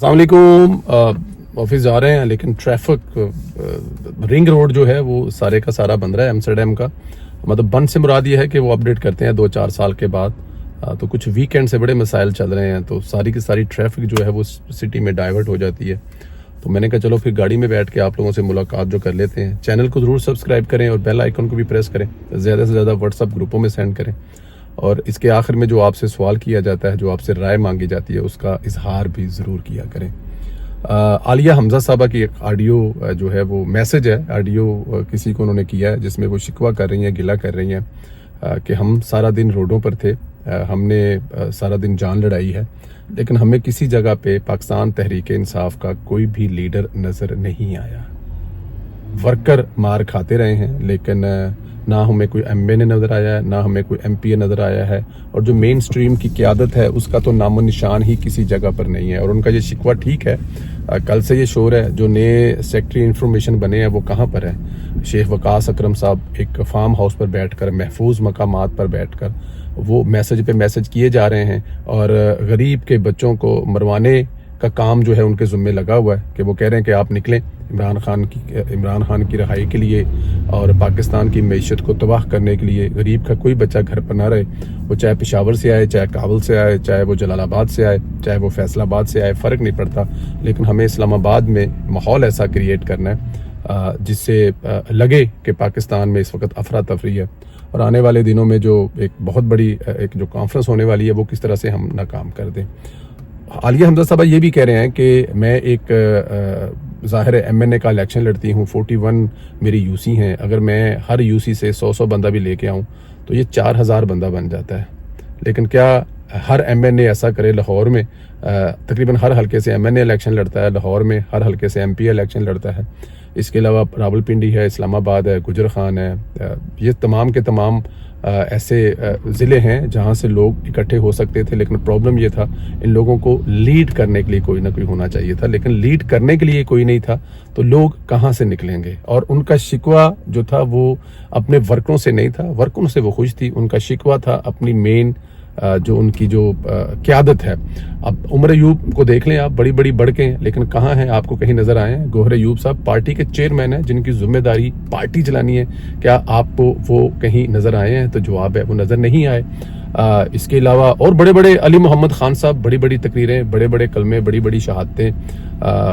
अस्सलाम वालेकुम। ऑफिस जा रहे हैं लेकिन ट्रैफिक रिंग रोड जो है वो सारे का सारा बंद रहा है एम्स्टर्डम का। मतलब बंद से मुराद ये है कि वो अपडेट करते हैं 2-4 साल के बाद। तो कुछ वीकेंड से बड़े मसाइल चल रहे हैं तो सारी की सारी ट्रैफिक जो है वो सिटी में डाइवर्ट हो जाती है। तो मैंने कहा चलो फिर गाड़ी में बैठ के आप लोगों से मुलाकात जो कर लेते हैं। चैनल को ज़रूर सब्सक्राइब करें और बेल आइकन को भी प्रेस करें, ज़्यादा से ज़्यादा व्हाट्सअप ग्रुपों में सेंड करें। और इसके आखिर में जो आपसे सवाल किया जाता है, जो आपसे राय मांगी जाती है, उसका इजहार भी ज़रूर किया करें। आलिया हमजा साहबा की एक ऑडियो जो है वो मैसेज है, ऑडियो किसी को उन्होंने किया है जिसमें वो शिकवा कर रही हैं, गिला कर रही हैं कि हम सारा दिन रोडों पर थे, हमने सारा दिन जान लड़ाई है, लेकिन हमें किसी जगह पे पाकिस्तान तहरीक इंसाफ का कोई भी लीडर नज़र नहीं आया। वर्कर मार खाते रहे हैं लेकिन ना हमें कोई एमए ने नज़र आया है, ना हमें कोई एमपीए नज़र आया है, और जो मेन स्ट्रीम की क़यादत है उसका तो नामो निशान ही किसी जगह पर नहीं है। और उनका ये शिकवा ठीक है, कल से ये शोर है, जो नए सेक्रेटरी इंफॉर्मेशन बने हैं वो कहाँ पर है। शेख वकास अकरम साहब एक फार्म हाउस पर बैठकर, महफूज मकामात पर बैठकर वो मैसेज पे मैसेज किए जा रहे हैं और गरीब के बच्चों को मरवाने का काम जो है उनके ज़िम्मे लगा हुआ है कि वो कह रहे हैं कि आप निकलें इमरान खान की रहाई के लिए और पाकिस्तान की मईशत को तबाह करने के लिए। गरीब का कोई बच्चा घर पर ना रहे, वो चाहे पेशावर से आए, चाहे काबुल से आए, चाहे वो जलालाबाद से आए, चाहे वो फैसलाबाद से आए, फ़र्क नहीं पड़ता। लेकिन हमें इस्लामाबाद में माहौल ऐसा क्रिएट करना है जिससे लगे कि पाकिस्तान में इस वक्त अफरा तफरी है और आने वाले दिनों में जो एक बहुत बड़ी एक जो कॉन्फ्रेंस होने वाली है वो किस तरह से हम नाकाम कर दें। आलिया हमजा साहब ये भी कह रहे हैं कि मैं एक ज़ाहिर एमएनए का इलेक्शन लड़ती हूँ, 41 मेरी यूसी हैं, अगर मैं हर यूसी से 100 बंदा भी लेके आऊँ तो ये 4000 बंदा बन जाता है। लेकिन क्या हर एमएनए ऐसा करे? लाहौर में तकरीबन हर हलके से एमएनए इलेक्शन लड़ता है, लाहौर में हर हलके से एमपी इलेक्शन लड़ता है, इसके अलावा रावलपिंडी है, इस्लामाबाद है, गुजर खान है, ये तमाम के तमाम ऐसे ज़िले हैं जहां से लोग इकट्ठे हो सकते थे। लेकिन प्रॉब्लम ये था, इन लोगों को लीड करने के लिए कोई ना कोई होना चाहिए था, लेकिन लीड करने के लिए कोई नहीं था तो लोग कहां से निकलेंगे। और उनका शिकवा जो था वो अपने वर्करों से नहीं था, वर्करों से वो खुश थी, उनका शिकवा था अपनी मेन जो उनकी जो क़यादत है। अब उमर अयूब को देख लें आप, बड़ी बड़ी बढ़के हैं लेकिन कहाँ हैं, आपको कहीं नज़र आए हैं? गोहर अयूब साहब पार्टी के चेयरमैन हैं जिनकी जिम्मेदारी पार्टी चलानी है, क्या आपको वो कहीं नज़र आए हैं? तो जवाब है वो नज़र नहीं आए। इसके अलावा और बड़े बड़े अली मोहम्मद खान साहब, बड़ी बड़ी तकरीरें, बड़े बड़े कलमे, बड़ी बड़ी शहादतें,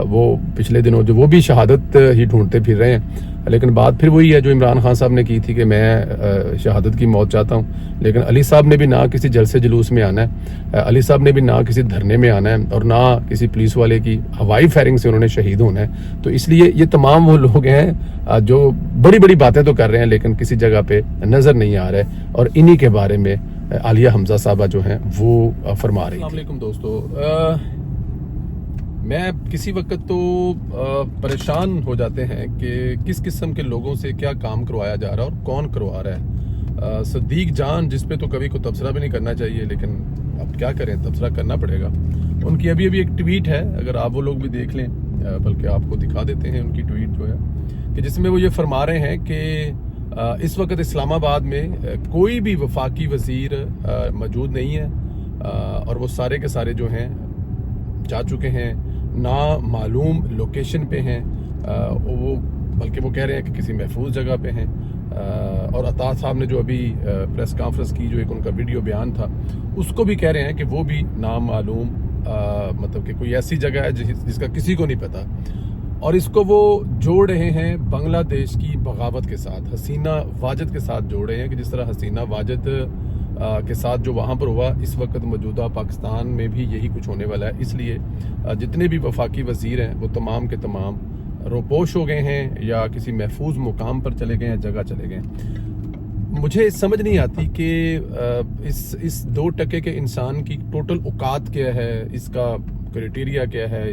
वो पिछले दिनों जो वो भी शहादत ही ढूंढते फिर रहे हैं। लेकिन बात फिर वही है जो इमरान खान साहब ने की थी कि मैं शहादत की मौत चाहता हूँ, लेकिन अली साहब ने भी ना किसी जलसे जुलूस में आना है, अली साहब ने भी ना किसी धरने में आना है और ना किसी पुलिस वाले की हवाई फायरिंग से उन्होंने शहीद होना है। तो इसलिए ये तमाम वो लोग हैं जो बड़ी बड़ी बातें तो कर रहे हैं लेकिन किसी जगह पे नज़र नहीं आ रहे, और इन्हीं के बारे में आलिया हमजा साहबा जो हैं वो फरमा रही। अस्सलाम वालेकुम दोस्तों, मैं किसी वक्त तो परेशान हो जाते हैं कि किस किस्म के लोगों से क्या काम करवाया जा रहा है और कौन करवा रहा है। सदीक जान जिस पे तो कभी को तबसरा भी नहीं करना चाहिए, लेकिन अब क्या करें, तबसरा करना पड़ेगा। उनकी अभी एक ट्वीट है, अगर आप वो लोग भी देख लें, बल्कि आपको दिखा देते हैं उनकी ट्वीट जो है, कि जिसमें वो ये फरमा रहे हैं कि इस वक्त इस्लामाबाद में कोई भी वफाकी वजीर मौजूद नहीं है और वो सारे के सारे जो हैं जा चुके हैं, ना मालूम लोकेशन पे हैं, वो बल्कि वो कह रहे हैं कि किसी महफूज जगह पे हैं। और अता साहब ने जो अभी प्रेस कॉन्फ्रेंस की, जो एक उनका वीडियो बयान था, उसको भी कह रहे हैं कि वो भी नामालूम मतलब कि कोई ऐसी जगह है जिसका किसी को नहीं पता। और इसको वो जोड़ रहे हैं बांग्लादेश की बगावत के साथ, हसीना वाजिद के साथ जोड़ रहे हैं कि जिस तरह हसीना वाजिद के साथ जो वहाँ पर हुआ, इस वक्त मौजूदा पाकिस्तान में भी यही कुछ होने वाला है। इसलिए जितने भी वफाकी वजीर हैं वो तमाम के तमाम रोपोश हो गए हैं या किसी महफूज मुकाम पर चले गए हैं, जगह चले गए। मुझे समझ नहीं आती कि इस 2% के इंसान की टोटल औकात क्या है, इसका क्राइटेरिया क्या है,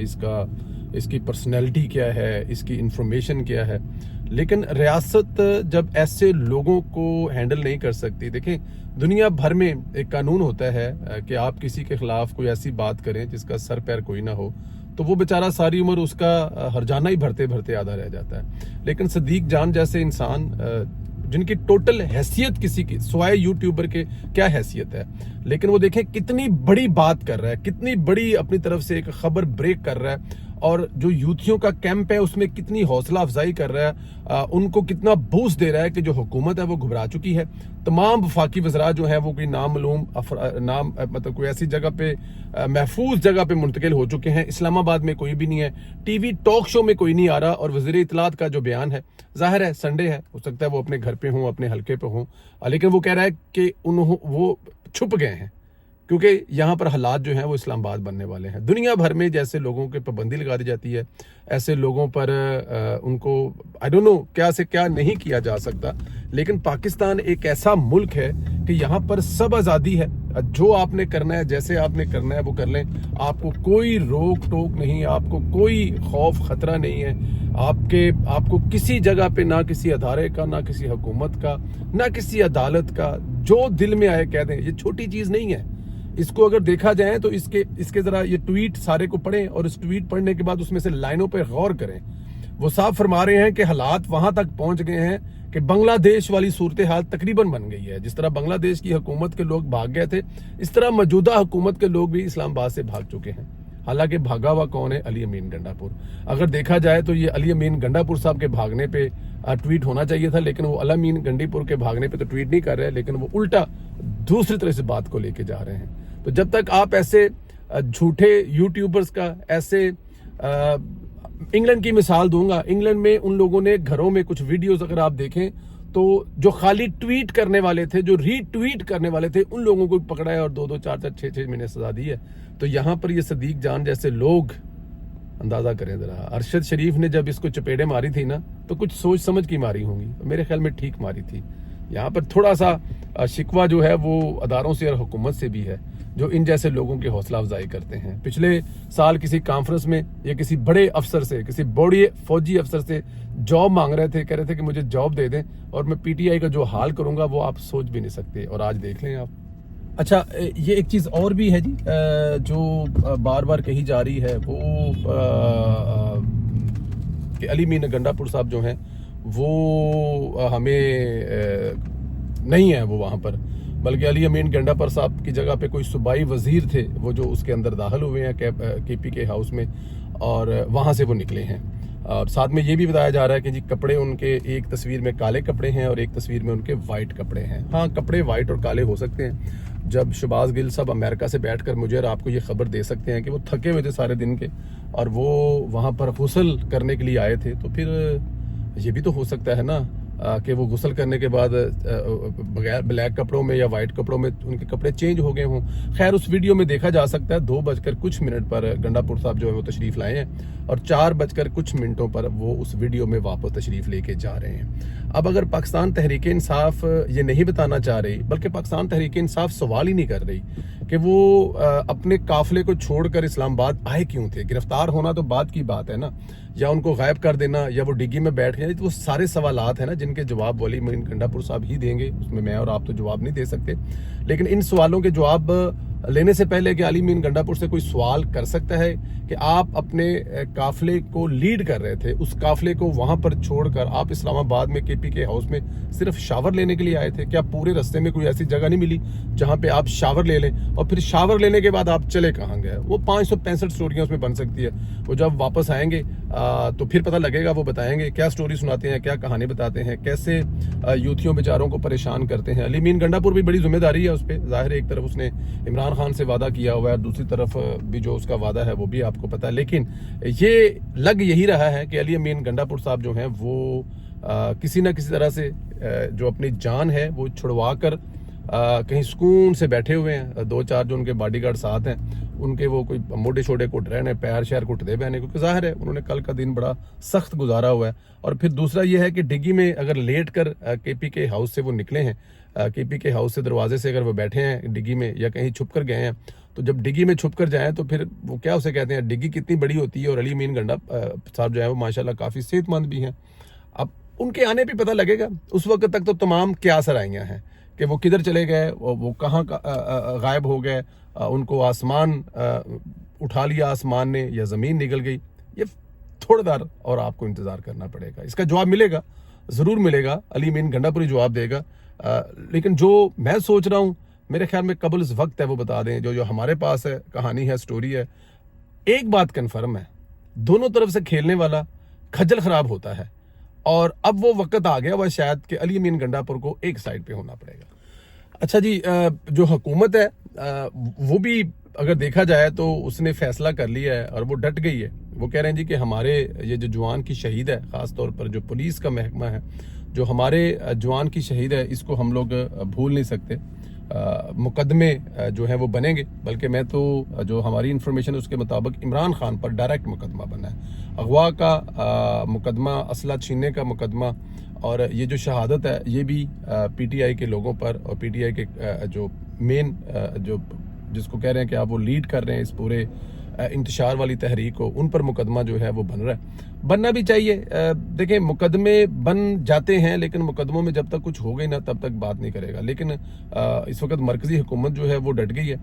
इसकी पर्सनैलिटी क्या है, इसकी इंफॉर्मेशन क्या है। लेकिन रियासत जब ऐसे लोगों को हैंडल नहीं कर सकती, देखें दुनिया भर में एक कानून होता है कि आप किसी के खिलाफ कोई ऐसी बात करें जिसका सर पैर कोई ना हो, तो वो बेचारा सारी उम्र उसका हरजाना ही भरते भरते आधा रह जाता है। लेकिन सदीक जान जैसे इंसान जिनकी टोटल हैसियत किसी की स्वाय यूट्यूबर के क्या हैसियत है, लेकिन वो देखें कितनी बड़ी बात कर रहा है, कितनी बड़ी अपनी तरफ से एक खबर ब्रेक कर रहा है, और जो यूथियों का कैंप है उसमें कितनी हौसला अफजाई कर रहा है, उनको कितना बूस्ट दे रहा है कि जो हुकूमत है वो घबरा चुकी है। तमाम वफाकी वज़रा जो है वो कोई नामालूम मतलब कोई ऐसी जगह पे महफूज जगह पे मुंतकिल हो चुके हैं। इस्लामाबाद में कोई भी नहीं है, टीवी टॉक शो में कोई नहीं आ रहा, और वज़ीर इत्तलात का जो बयान है, जाहिर है संडे है, हो सकता है वो अपने घर पे हों, अपने हल्के पे हों, लेकिन वो कह रहा है कि वो छुप गए हैं क्योंकि यहाँ पर हालात जो हैं वो इस्लामाबाद बनने वाले हैं। दुनिया भर में जैसे लोगों के पाबंदी लगा दी जाती है, ऐसे लोगों पर उनको आई डोंट नो क्या से क्या नहीं किया जा सकता, लेकिन पाकिस्तान एक ऐसा मुल्क है कि यहाँ पर सब आज़ादी है। जो आपने करना है, जैसे आपने करना है वो कर लें, आपको कोई रोक टोक नहीं, आपको कोई खौफ खतरा नहीं है। आपको किसी जगह पे ना किसी अदारे का, ना किसी हुकूमत का, ना किसी अदालत का, जो दिल में आए कह दें। ये छोटी चीज़ नहीं है। इसको अगर देखा जाए तो इसके जरा ये ट्वीट सारे को पढ़ें, और इस ट्वीट पढ़ने के बाद उसमें से लाइनों पे गौर करें। वो साफ फरमा रहे हैं कि हालात वहां तक पहुंच गए हैं कि बांग्लादेश वाली सूरत हाल तकरीबन बन गई है। जिस तरह बांग्लादेश की हुकूमत के लोग भाग गए थे, इस तरह मौजूदा हुकूमत के लोग भी इस्लामाबाद से भाग चुके हैं। हालांकि भागा हुआ कौन है? अली अमीन गंडापुर। अगर देखा जाए तो ये अली अमीन गंडापुर साहब के भागने पे ट्वीट होना चाहिए था, लेकिन वो अली अमीन गंडीपुर के भागने पे तो ट्वीट नहीं कर रहे, लेकिन वो उल्टा दूसरी तरह से बात को लेके जा रहे हैं। तो जब तक आप ऐसे झूठे यूट्यूबर्स का, ऐसे इंग्लैंड की मिसाल दूंगा, इंग्लैंड में उन लोगों ने घरों में कुछ वीडियोस अगर आप देखें तो जो खाली ट्वीट करने वाले थे, जो रीट्वीट करने वाले थे, उन लोगों को पकड़ा है और 2-2, 4-4, 6-6 महीने सजा दी है। तो यहाँ पर ये सदीक जान जैसे लोग, अंदाजा करें जरा, अरशद शरीफ ने जब इसको चपेड़े मारी थी ना, तो कुछ सोच समझ की मारी होंगी, मेरे ख्याल में ठीक मारी थी। यहाँ पर थोड़ा सा शिकवा जो है वो अदारों से और हुकूमत से भी है, जो इन जैसे लोगों की हौसला अफजाई करते हैं। पिछले साल किसी कॉन्फ्रेंस में या किसी बड़े अफसर से, किसी बड़ी फौजी अफसर से जॉब मांग रहे थे, कह रहे थे कि मुझे जॉब दे दें और मैं पीटीआई का जो हाल करूंगा वो आप सोच भी नहीं सकते, और आज देख लें आप। अच्छा, ये एक चीज़ और भी है जी, जो बार बार कही जा रही है, वो कि अली अमीन गंडापुर साहब जो हैं वो हमें नहीं है वो वहाँ पर, बल्कि अली अमीन गंडापुर साहब की जगह पे कोई सूबाई वजीर थे वो जो उसके अंदर दाखिल हुए हैं केपी के हाउस में, और वहाँ से वो निकले हैं। और साथ में ये भी बताया जा रहा है कि जी कपड़े उनके, एक तस्वीर में काले कपड़े हैं और एक तस्वीर में उनके वाइट कपड़े हैं। हाँ, कपड़े वाइट और काले हो सकते हैं। जब शहबाज गिल साहब अमेरिका से बैठकर मुझे और आपको ये खबर दे सकते हैं कि वो थके हुए थे सारे दिन के और वो वहाँ पर गुस्ल करने के लिए आए थे, तो फिर ये भी तो हो सकता है ना कि वो गुस्ल करने के बाद बगैर ब्लैक कपड़ों में या वाइट कपड़ों में उनके कपड़े चेंज हो गए हों। खैर, उस वीडियो में देखा जा सकता है 2:कुछ पर गंडापुर साहब जो है वो तशरीफ लाए हैं और 4:कुछ पर वो उस वीडियो में वापस तशरीफ लेके जा रहे हैं। अब अगर पाकिस्तान तहरीक इंसाफ ये नहीं बताना चाह रही, बल्कि पाकिस्तान तहरीक इंसाफ सवाल ही नहीं कर रही कि वो अपने काफिले को छोड़कर इस्लामाबाद आए क्यों थे। गिरफ्तार होना तो बात की बात है ना, या उनको गायब कर देना, या वो डिग्गी में बैठ गए, तो वो सारे सवालात हैं ना जिनके जवाब अली अमीन गंडापुर साहब ही देंगे। उसमें मैं और आप तो जवाब नहीं दे सकते, लेकिन इन सवालों के जवाब लेने से पहले कि अली अमीन गंडापुर से कोई सवाल कर सकता है कि आप अपने काफिले को लीड कर रहे थे, उस काफिले को वहां पर छोड़कर आप इस्लामाबाद में केपी के हाउस में सिर्फ शावर लेने के लिए आए थे? क्या पूरे रास्ते में कोई ऐसी जगह नहीं मिली जहां पे आप शावर ले लें और फिर शावर लेने के बाद आप चले कहां गए? वो 565 स्टोरियां उसमें बन सकती है। वो जब वापस आएंगे तो फिर पता लगेगा, वो बताएंगे क्या स्टोरी सुनाते हैं, क्या कहानी बताते हैं, कैसे यूथियों बेचारों को परेशान करते हैं। अली अमीन गंडापुर भी बड़ी जिम्मेदारी है उस पर, जाहिर है एक तरफ उसने इमरान खान से वादा किया हुआ है, दूसरी तरफ भी जो उसका वादा है वो भी आपको पता है। लेकिन ये लग यही रहा है कि अली अमीन गंडापुर साहब जो हैं वो किसी ना किसी तरह से जो अपनी जान है वो छुड़वा कर कहीं सुकून से बैठे हुए हैं। 2-4 जो उनके बॉडीगार्ड साथ हैं, उनके वो कोई मोटे छोटे कुट रहे हैं, पैर शहर कुटते बहने, क्योंकि जाहिर है उन्होंने कल का दिन बड़ा सख्त गुजारा हुआ है। और फिर दूसरा ये है कि डिग्गी में अगर लेट कर केपी के हाउस से वो निकले हैं, केपी के हाउस से दरवाजे से अगर वो बैठे हैं डिग्गी में या कहीं छुप कर गए हैं, तो जब डिग्गी में छुप कर जाएं तो फिर वो क्या उसे कहते हैं, डिग्गी कितनी बड़ी होती है। और अली अमीन गंडा साहब जो है वो माशाल्लाह काफ़ी सेहतमंद भी हैं। अब उनके आने पे पता लगेगा, उस वक्त तक तो तमाम क्या सराइयाँ हैं कि वो किधर चले गए, वो कहाँ गायब हो गए, उनको आसमान उठा लिया आसमान ने या ज़मीन निकल गई। ये थोड़ा देर और आपको इंतज़ार करना पड़ेगा, इसका जवाब मिलेगा। ज़रूर मिलेगा, अली अमीन गंडापुरी जवाब देगा। लेकिन जो मैं सोच रहा हूँ, मेरे ख्याल में कबल वक्त है वो बता दें। जो जो हमारे पास है, कहानी है, स्टोरी है, एक बात कन्फर्म है, दोनों तरफ से खेलने वाला खज्जल खराब होता है। और अब वो वक्त आ गया हुआ शायद कि अली अमीन गंडापुर को एक साइड पे होना पड़ेगा। अच्छा जी, जो हुकूमत है वो भी अगर देखा जाए तो उसने फैसला कर लिया है और वो डट गई है। वो कह रहे हैं जी कि हमारे ये जो जवान की शहीद है, ख़ास तौर पर जो पुलिस का महकमा है, जो हमारे जवान की शहीद है, इसको हम लोग भूल नहीं सकते। मुकदमे जो है वो बनेंगे, बल्कि मैं तो जो हमारी इंफॉर्मेशन है उसके मुताबिक इमरान खान पर डायरेक्ट मुकदमा बना है, अगवा का मुकदमा, असला छीनने का मुकदमा, और ये जो शहादत है ये भी पीटीआई के लोगों पर और पीटीआई के जो मेन जो जिसको कह रहे हैं कि आप वो लीड कर रहे हैं इस पूरे इंतशार वाली तहरीक को, उन पर मुकदमा जो है वो बन रहा है। बनना भी चाहिए। देखें, मुकदमे बन जाते हैं, लेकिन मुकदमों में जब तक कुछ हो गई ना तब तक बात नहीं करेगा। लेकिन इस वक्त मरकजी हुकूमत जो है वो डट गई है।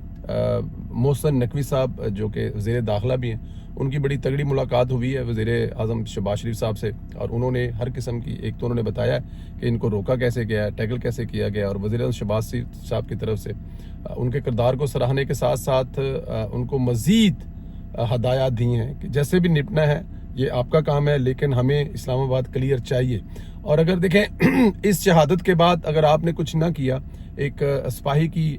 मोहसिन नकवी साहब जो कि वज़ीर दाखिला भी हैं, उनकी बड़ी तगड़ी मुलाकात हुई है वज़ीर आज़म शहबाज शरीफ साहब से, और उन्होंने हर किस्म की, एक तो उन्होंने बताया कि इनको रोका कैसे गया है, टैकल कैसे किया गया, और वज़ीर आज़म शहबाज शरीफ साहब की तरफ से उनके किरदार को सराहने के साथ साथ उनको मज़ीद हदायत दी हैं कि जैसे भी निपटना है ये आपका काम है, लेकिन हमें इस्लामाबाद क्लियर चाहिए। और अगर देखें इस शहादत के बाद अगर आपने कुछ ना किया, एक सिपाही की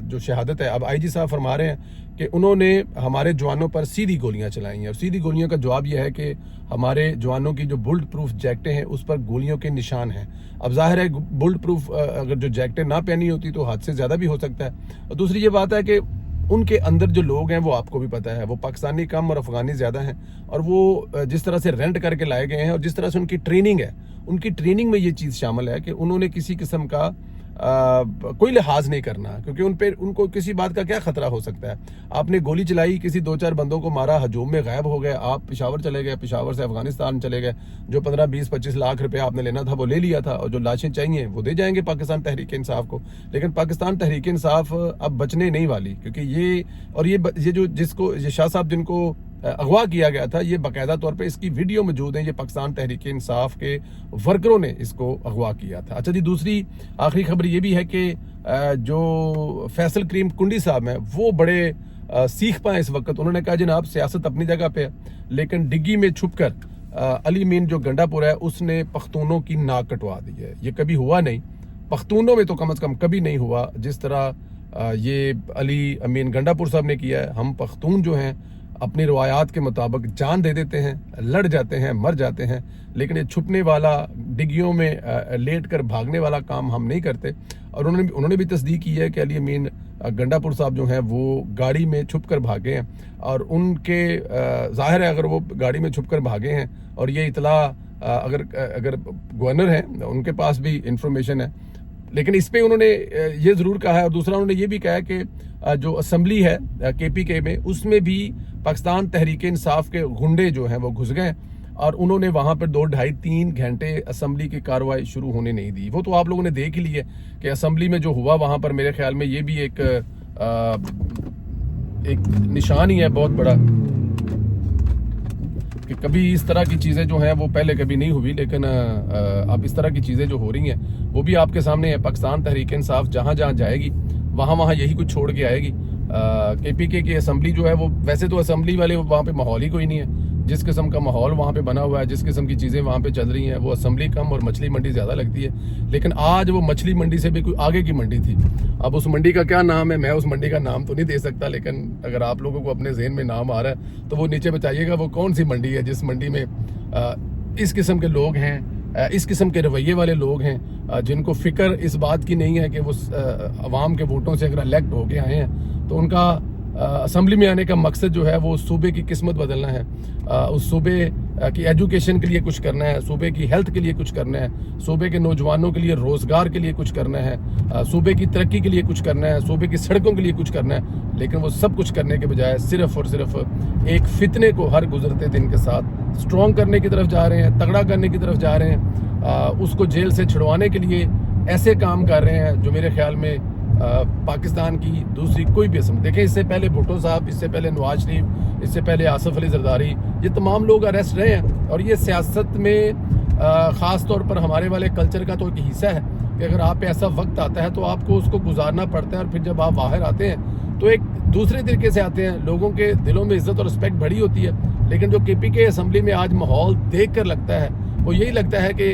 जो शहादत है, अब आईजी साहब फरमा रहे हैं कि उन्होंने हमारे जवानों पर सीधी गोलियां चलाई हैं, और सीधी गोलियों का जवाब यह है कि हमारे जवानों की जो बुलेट प्रूफ जैकेटें हैं उस पर गोलियों के निशान हैं। अब जाहिर है बुलेट प्रूफ अगर जो जैकेटें ना पहनी होती तो हाथ से ज़्यादा भी हो सकता है। और दूसरी ये बात है कि उनके अंदर जो लोग हैं वो आपको भी पता है, वो पाकिस्तानी कम और अफगानी ज़्यादा हैं, और वो जिस तरह से रेंट करके लाए गए हैं और जिस तरह से उनकी ट्रेनिंग है, उनकी ट्रेनिंग में ये चीज़ शामिल है कि उन्होंने किसी किस्म का कोई लिहाज नहीं करना, क्योंकि उनको किसी बात का क्या खतरा हो सकता है। आपने गोली चलाई, किसी 2-4 बंदों को मारा, हजूम में गायब हो गए, आप पेशावर चले गए, पेशावर से अफगानिस्तान चले गए, जो 15-20-25 लाख रुपए आपने लेना था वो ले लिया था, और जो लाशें चाहिए वो दे जाएंगे पाकिस्तान तहरीक इंसाफ को। लेकिन पाकिस्तान तहरीक इंसाफ अब बचने नहीं वाली, क्योंकि ये जो जिसको ये शाह साहब जिनको अगवा किया गया था, ये बाकायदा तौर पे इसकी वीडियो मौजूद है, ये पाकिस्तान तहरीक इंसाफ के वर्करों ने इसको अगवा किया था। अच्छा जी, दूसरी आखिरी खबर ये भी है कि जो फैसल करीम कुंडी साहब हैं वो बड़े सीख पाए इस वक्त। उन्होंने कहा जनाब सियासत अपनी जगह पे है, लेकिन डिग्गी में छुपकर अली अमीन जो गंडापुर है उसने पख्तूनों की नाक कटवा दी है। ये कभी हुआ नहीं, पख्तूनों में तो कम से कम कभी नहीं हुआ जिस तरह ये अली अमीन गंडापुर साहब ने किया है। हम पख्तून जो हैं अपनी रवायात के मुताबिक जान दे देते हैं, लड़ जाते हैं, मर जाते हैं, लेकिन ये छुपने वाला, डिग्गियों में लेट कर भागने वाला काम हम नहीं करते। और उन्होंने भी तस्दीक की है कि अली अमीन गंडापुर साहब जो हैं वो गाड़ी में छुप कर भागे हैं, और उनके जाहिर है अगर वो गाड़ी में छुप कर भागे हैं और ये इतला अगर गवर्नर हैं उनके पास भी इंफॉर्मेशन है, लेकिन इस पे उन्होंने ये ज़रूर कहा है। और दूसरा उन्होंने ये भी कहा है कि जो असम्बली है KPK में, उसमें भी पाकिस्तान तहरीक इंसाफ के गुंडे जो हैं वो घुस गए, और उन्होंने वहाँ पर 2-2.5-3 घंटे असम्बली की कार्रवाई शुरू होने नहीं दी। वो तो आप लोगों ने देख ही ली है कि असम्बली में जो हुआ वहाँ पर, मेरे ख्याल में ये भी एक निशान ही है बहुत बड़ा कि कभी इस तरह की चीज़ें जो हैं वो पहले कभी नहीं हुई, लेकिन अब इस तरह की चीज़ें जो हो रही हैं वो भी आपके सामने है। पाकिस्तान तहरीक इंसाफ जहाँ जहाँ जाएगी वहाँ यही कुछ छोड़ के आएगी। KPK की असम्बली जो है वो, वैसे तो असम्बली वाले वहाँ पे माहौल ही कोई नहीं है, जिस किस्म का माहौल वहाँ पे बना हुआ है, जिस किस्म की चीज़ें वहाँ पे चल रही हैं, वो असम्बली कम और मछली मंडी ज़्यादा लगती है। लेकिन आज वो मछली मंडी से भी कोई आगे की मंडी थी। अब उस मंडी का क्या नाम है, मैं उस मंडी का नाम तो नहीं दे सकता, लेकिन अगर आप लोगों को अपने जहन में नाम आ रहा है तो वो नीचे बताइएगा वो कौन सी मंडी है जिस मंडी में इस किस्म के लोग हैं, इस किस्म के रवैये वाले लोग हैं, जिनको फिक्र इस बात की नहीं है कि वो अवाम के वोटों से अगर इलेक्ट होके आए हैं तो उनका असम्बली में आने का मकसद जो है वो सूबे की किस्मत बदलना है, उस सूबे की एजुकेशन के लिए कुछ करना है, सूबे की हेल्थ के लिए कुछ करना है, सूबे के नौजवानों के लिए रोज़गार के लिए कुछ करना है, सूबे की तरक्की के लिए कुछ करना है, सूबे की सड़कों के लिए कुछ करना है। लेकिन वो सब कुछ करने के बजाय सिर्फ और सिर्फ एक फितने को हर गुजरते दिन के साथ स्ट्रॉन्ग करने की तरफ जा रहे हैं, तगड़ा करने की तरफ जा रहे हैं, उसको जेल से छुड़वाने के लिए ऐसे काम कर रहे हैं जो मेरे ख्याल में पाकिस्तान की दूसरी कोई भी असम, देखें इससे पहले भुट्टो साहब, इससे पहले नवाज शरीफ, इससे पहले आसिफ अली जरदारी, ये तमाम लोग अरेस्ट रहे हैं। और ये सियासत में ख़ास तौर पर हमारे वाले कल्चर का तो एक हिस्सा है कि अगर आप पे ऐसा वक्त आता है तो आपको उसको गुजारना पड़ता है, और फिर जब आप बाहर आते हैं तो एक दूसरे तरीके से आते हैं। लोगों के दिलों में इज्जत और रिस्पेक्ट बड़ी होती है, लेकिन जो KPK असम्बली में आज माहौल देख कर लगता है वो यही लगता है कि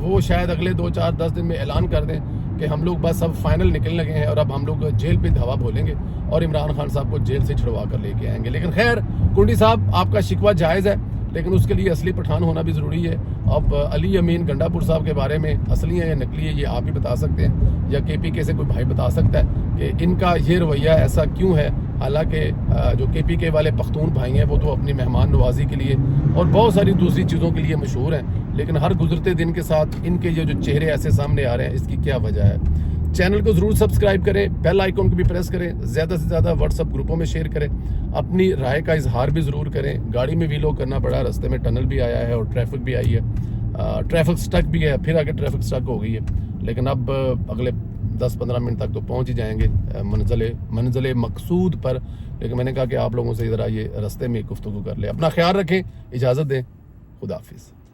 वो शायद अगले 2-4-10 दिन में ऐलान कर दें कि हम लोग बस अब फाइनल निकलने लगे हैं और अब हम लोग जेल पे धावा बोलेंगे और इमरान खान साहब को जेल से छुड़वा कर लेके आएंगे। लेकिन खैर कुंडी साहब, आपका शिकवा जायज़ है, लेकिन उसके लिए असली पठान होना भी ज़रूरी है। अब अली अमीन गंडापुर साहब के बारे में असली है या नकली है ये आप ही बता सकते हैं, या KPK से कोई भाई बता सकता है कि इनका ये रवैया ऐसा क्यों है। हालांकि जो KPK वाले पख्तून भाई हैं वो तो अपनी मेहमान नवाजी के लिए और बहुत सारी दूसरी चीज़ों के लिए मशहूर हैं, लेकिन हर गुजरते दिन के साथ इनके ये जो चेहरे ऐसे सामने आ रहे हैं, इसकी क्या वजह है। चैनल को ज़रूर सब्सक्राइब करें, बेल आइकॉन को भी प्रेस करें, ज़्यादा से ज़्यादा व्हाट्सअप ग्रुपों में शेयर करें, अपनी राय का इजहार भी ज़रूर करें। गाड़ी में वीलॉग करना पड़ा, रास्ते में टनल भी आया है और ट्रैफिक भी आई है, ट्रैफिक स्टक भी है, फिर आगे ट्रैफिक स्टक हो गई है, लेकिन अब अगले 10-15 मिनट तक तो पहुँच ही जाएंगे मंजिल मकसूद पर। लेकिन मैंने कहा कि आप लोगों से ज़रा ये रास्ते में गुफ्तगू कर ले। अपना ख्याल रखें, इजाज़त दें, खुदा हाफिज़।